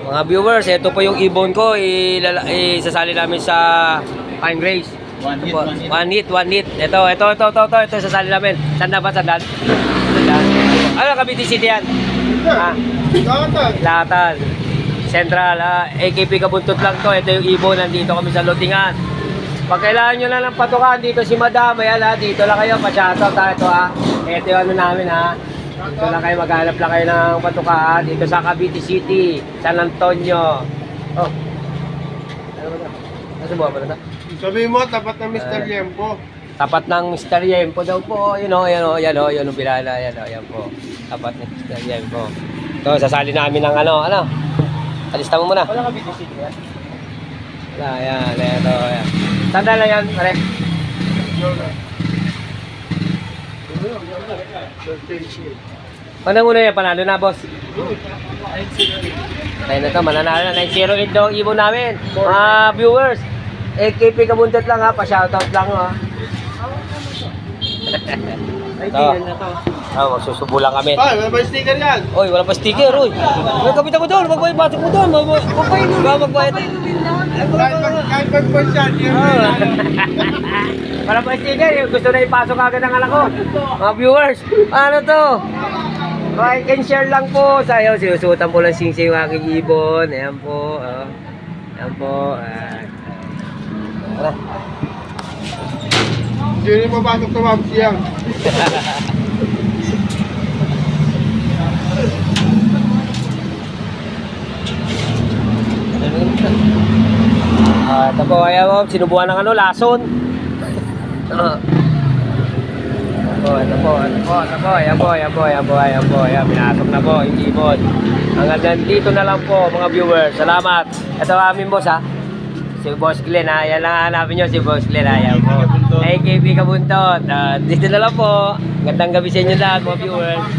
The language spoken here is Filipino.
Mga viewers, ito po yung ibon ko. Isasali namin sa Pine Grace. One hit. Ito, isasali namin. Sandal ba, sandal? Ano, Cavite City yan? Latan. Central, AKP Kabuntot lang to. Ito yung ibon, nandito kami sa Lutingan. Pag kailangan nyo lang ng patukan, dito si Madam, ayan dito lang kayo, pa-shoutout ito Ito yung ano namin Dito lang kayo, maghanap lang kayo ng patukaan dito sa Cavite City, San Antonio. Oh. Ano ba ito? Nasa buha ba na ito? Sabi mo, tapat ng Mr. Yempo. Tapat ng Mr. Yempo daw po. Yun yung bilala. Yan po. Tapat ng Mr. Yempo. Ito, sasali namin ng ano. Alista mo muna. Wala Cavite City yan? Wala, ito. Sandal na yan, pare. Panang una yan, panalo na, boss. Ayun na ito, mananalo na. 908 daw ang ibon namin. Mga viewers, AKP Kabuntot lang pa-shoutout lang Ito. Magsusubo lang kami. Wala ba yung sticker yan? Oy, wala pa sticker, oy. May kapit ako doon, magbayad pasok mo doon. Magbayad. Kahit mag-post yan, yun Wala pa sticker, gusto na ipasok agad ang anak ko. Mga viewers, ano to? Like and share lang po. Sayo, sinusutan po lang sing-sing yung aking ibon. Ayan po. Ayan po. Tara. Hindi rin mapasok sa mabs yan. Ito po, ayan po, sinubuhan ng lason. Ito po, ayan, pinasok na po yung ibon. Hanggang dito na lang po mga viewers, salamat. Ito aming boss si Boss Glenn yan lang hanapin nyo si Boss Glenn, ayan po. AKP Kabuntot, dito na lang po. Gandang gabi sa inyo lahat mga viewers.